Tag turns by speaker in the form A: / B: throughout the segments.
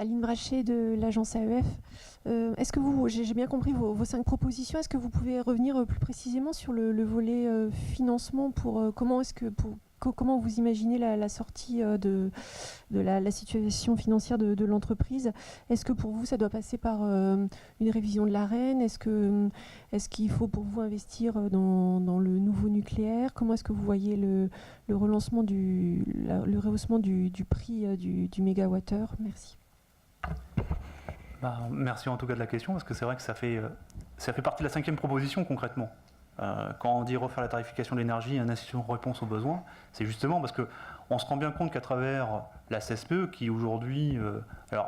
A: Aline Brachet de l'agence AEF. Est-ce que j'ai bien compris vos 5 propositions, est-ce que vous pouvez revenir plus précisément sur le volet financement pour comment vous imaginez la sortie de la situation financière de l'entreprise? Est-ce que pour vous, ça doit passer par une révision de l'AREN? Est-ce qu'il faut pour vous investir dans le nouveau nucléaire? Comment est-ce que vous voyez le rehaussement du prix du mégawattheure? Merci.
B: Merci en tout cas de la question, parce que c'est vrai que ça fait partie de la 5e proposition concrètement. Quand on dit refaire la tarification de l'énergie, une institution de réponse aux besoins, c'est justement parce qu'on se rend bien compte qu'à travers la CSPE, qui aujourd'hui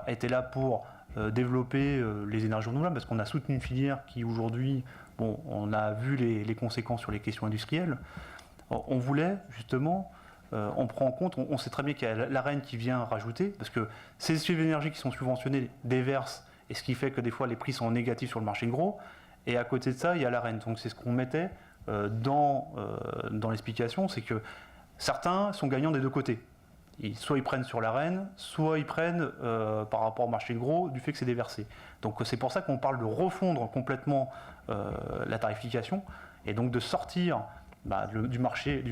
B: était là pour développer les énergies renouvelables, parce qu'on a soutenu une filière qui aujourd'hui, on a vu les conséquences sur les questions industrielles, on voulait justement, on prend en compte, on sait très bien qu'il y a l'AREN qui vient rajouter, parce que ces sociétés d'énergie qui sont subventionnées déversent, et ce qui fait que des fois les prix sont négatifs sur le marché de gros. Et à côté de ça, il y a l'AREN. Donc c'est ce qu'on mettait dans l'explication, c'est que certains sont gagnants des deux côtés. Soit ils prennent sur l'AREN, soit ils prennent par rapport au marché de gros du fait que c'est déversé. Donc c'est pour ça qu'on parle de refondre complètement la tarification et donc de sortir du marché,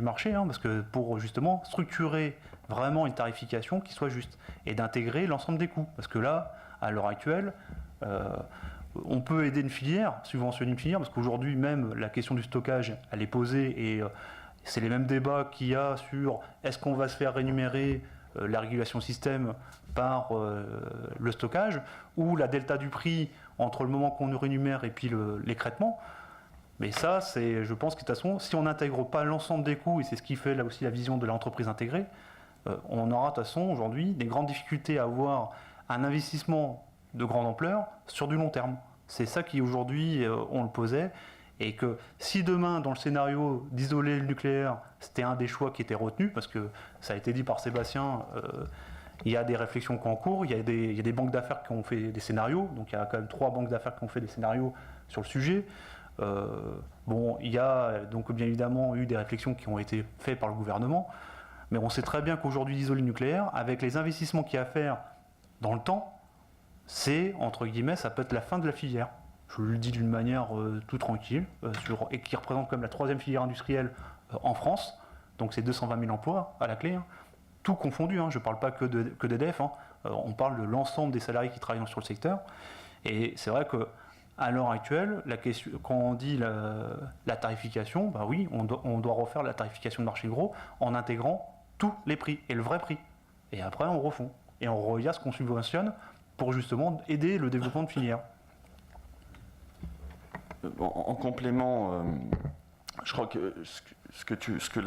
B: parce que pour justement structurer vraiment une tarification qui soit juste et d'intégrer l'ensemble des coûts. Parce que là, à l'heure actuelle, on peut aider une filière, subventionner une filière, parce qu'aujourd'hui même la question du stockage elle est posée et c'est les mêmes débats qu'il y a sur est-ce qu'on va se faire rémunérer la régulation système par le stockage ou la delta du prix entre le moment qu'on nous rémunère et puis l'écrêtement. Mais ça, je pense que de toute façon, si on n'intègre pas l'ensemble des coûts, et c'est ce qui fait là aussi la vision de l'entreprise intégrée, on aura de toute façon aujourd'hui des grandes difficultés à avoir un investissement de grande ampleur sur du long terme. C'est ça qui aujourd'hui on le posait, et que si demain dans le scénario d'isoler le nucléaire c'était un des choix qui était retenu, parce que ça a été dit par Sébastien, il y a des réflexions qui sont en cours, il y a des banques d'affaires qui ont fait des scénarios, donc il y a quand même 3 banques d'affaires qui ont fait des scénarios sur le sujet. Il y a donc bien évidemment eu des réflexions qui ont été faites par le gouvernement, mais on sait très bien qu'aujourd'hui d'isoler le nucléaire, avec les investissements qu'il y a à faire dans le temps, c'est, entre guillemets, ça peut être la fin de la filière. Je le dis d'une manière tout tranquille, et qui représente comme la 3e filière industrielle en France, donc c'est 220 000 emplois à la clé, tout confondu, je ne parle pas que d'EDF, on parle de l'ensemble des salariés qui travaillent sur le secteur, et c'est vrai qu'à l'heure actuelle, la question, quand on dit la tarification, oui, on doit refaire la tarification de marché gros en intégrant tous les prix, et le vrai prix, et après on refond, et on regarde ce qu'on subventionne pour justement aider le développement de filières.
C: En complément, je crois que ce que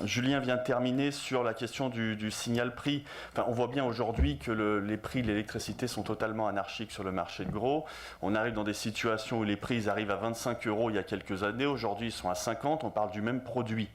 C: Julien vient de terminer sur la question du signal prix, on voit bien aujourd'hui que les prix de l'électricité sont totalement anarchiques sur le marché de gros. On arrive dans des situations où les prix arrivent à 25 € il y a quelques années, aujourd'hui ils sont à 50, on parle du même produit.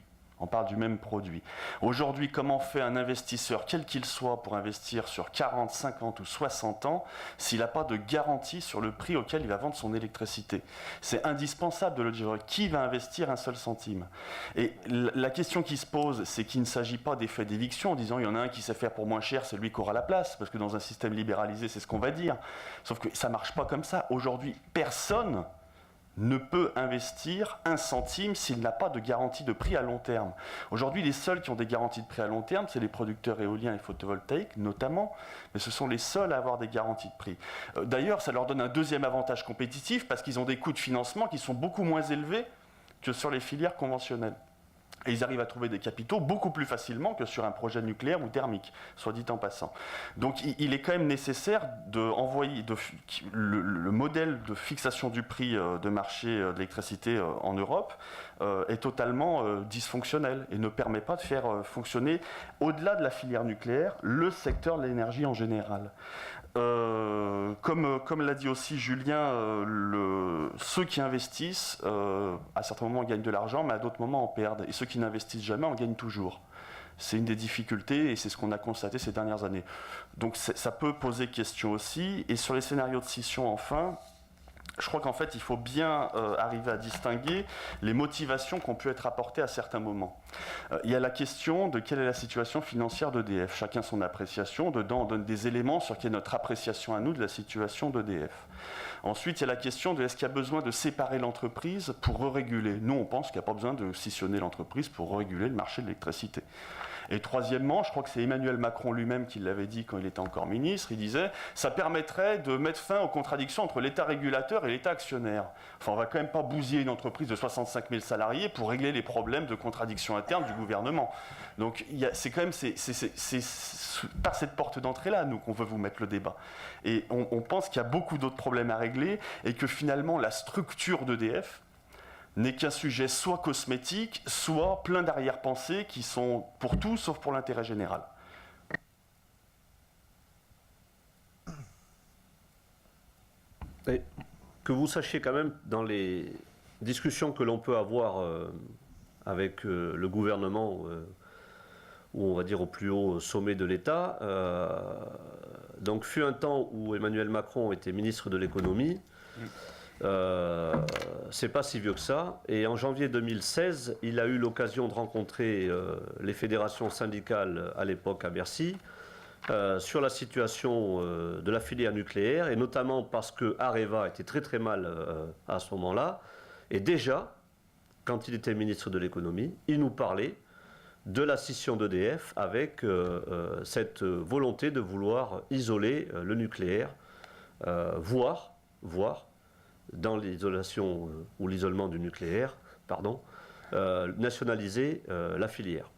C: Aujourd'hui, comment fait un investisseur, quel qu'il soit, pour investir sur 40, 50 ou 60 ans, s'il n'a pas de garantie sur le prix auquel il va vendre son électricité? C'est indispensable de le dire. Qui va investir un seul centime? Et la question qui se pose, c'est qu'il ne s'agit pas d'effet d'éviction en disant il y en a un qui sait faire pour moins cher, c'est lui qui aura la place, parce que dans un système libéralisé, c'est ce qu'on va dire. Sauf que ça ne marche pas comme ça. Aujourd'hui, personne ne peut investir un centime s'il n'a pas de garantie de prix à long terme. Aujourd'hui, les seuls qui ont des garanties de prix à long terme, c'est les producteurs éoliens et photovoltaïques, notamment, mais ce sont les seuls à avoir des garanties de prix. D'ailleurs, ça leur donne un deuxième avantage compétitif, parce qu'ils ont des coûts de financement qui sont beaucoup moins élevés que sur les filières conventionnelles. Et ils arrivent à trouver des capitaux beaucoup plus facilement que sur un projet nucléaire ou thermique, soit dit en passant. Donc il est quand même nécessaire d'envoyer le modèle de fixation du prix de marché de l'électricité en Europe est totalement dysfonctionnel et ne permet pas de faire fonctionner, au-delà de la filière nucléaire, le secteur de l'énergie en général. Comme l'a dit aussi Julien, ceux qui investissent, à certains moments gagnent de l'argent, mais à d'autres moments en perdent. Et ceux qui n'investissent jamais en gagnent toujours. C'est une des difficultés et c'est ce qu'on a constaté ces dernières années. Donc ça peut poser question aussi. Et sur les scénarios de scission, enfin, je crois qu'en fait, il faut bien arriver à distinguer les motivations qui ont pu être apportées à certains moments. Il y a la question de quelle est la situation financière d'EDF. Chacun son appréciation. Dedans, on donne des éléments sur quelle est notre appréciation à nous de la situation d'EDF. Ensuite, il y a la question de est-ce qu'il y a besoin de séparer l'entreprise pour re-réguler. Nous, on pense qu'il n'y a pas besoin de scissionner l'entreprise pour re-réguler le marché de l'électricité. Et troisièmement, je crois que c'est Emmanuel Macron lui-même qui l'avait dit quand il était encore ministre, il disait « ça permettrait de mettre fin aux contradictions entre l'État régulateur et l'État actionnaire ». Enfin, on ne va quand même pas bousiller une entreprise de 65 000 salariés pour régler les problèmes de contradiction interne du gouvernement. Donc, c'est quand même c'est par cette porte d'entrée-là, nous, qu'on veut vous mettre le débat. Et on pense qu'il y a beaucoup d'autres problèmes à régler et que finalement, la structure d'EDF n'est qu'un sujet soit cosmétique, soit plein d'arrière-pensées qui sont pour tout sauf pour l'intérêt général.
D: Et que vous sachiez quand même, dans les discussions que l'on peut avoir avec le gouvernement, ou on va dire au plus haut sommet de l'État, donc fut un temps où Emmanuel Macron était ministre de l'économie. C'est pas si vieux que ça. Et en janvier 2016, il a eu l'occasion de rencontrer les fédérations syndicales à l'époque à Bercy sur la situation de la filière nucléaire, et notamment parce que Areva était très très mal à ce moment-là. Et déjà, quand il était ministre de l'économie, il nous parlait de la scission d'EDF avec cette volonté de vouloir isoler le nucléaire, voire dans l'isolation ou l'isolement du nucléaire, nationaliser la filière.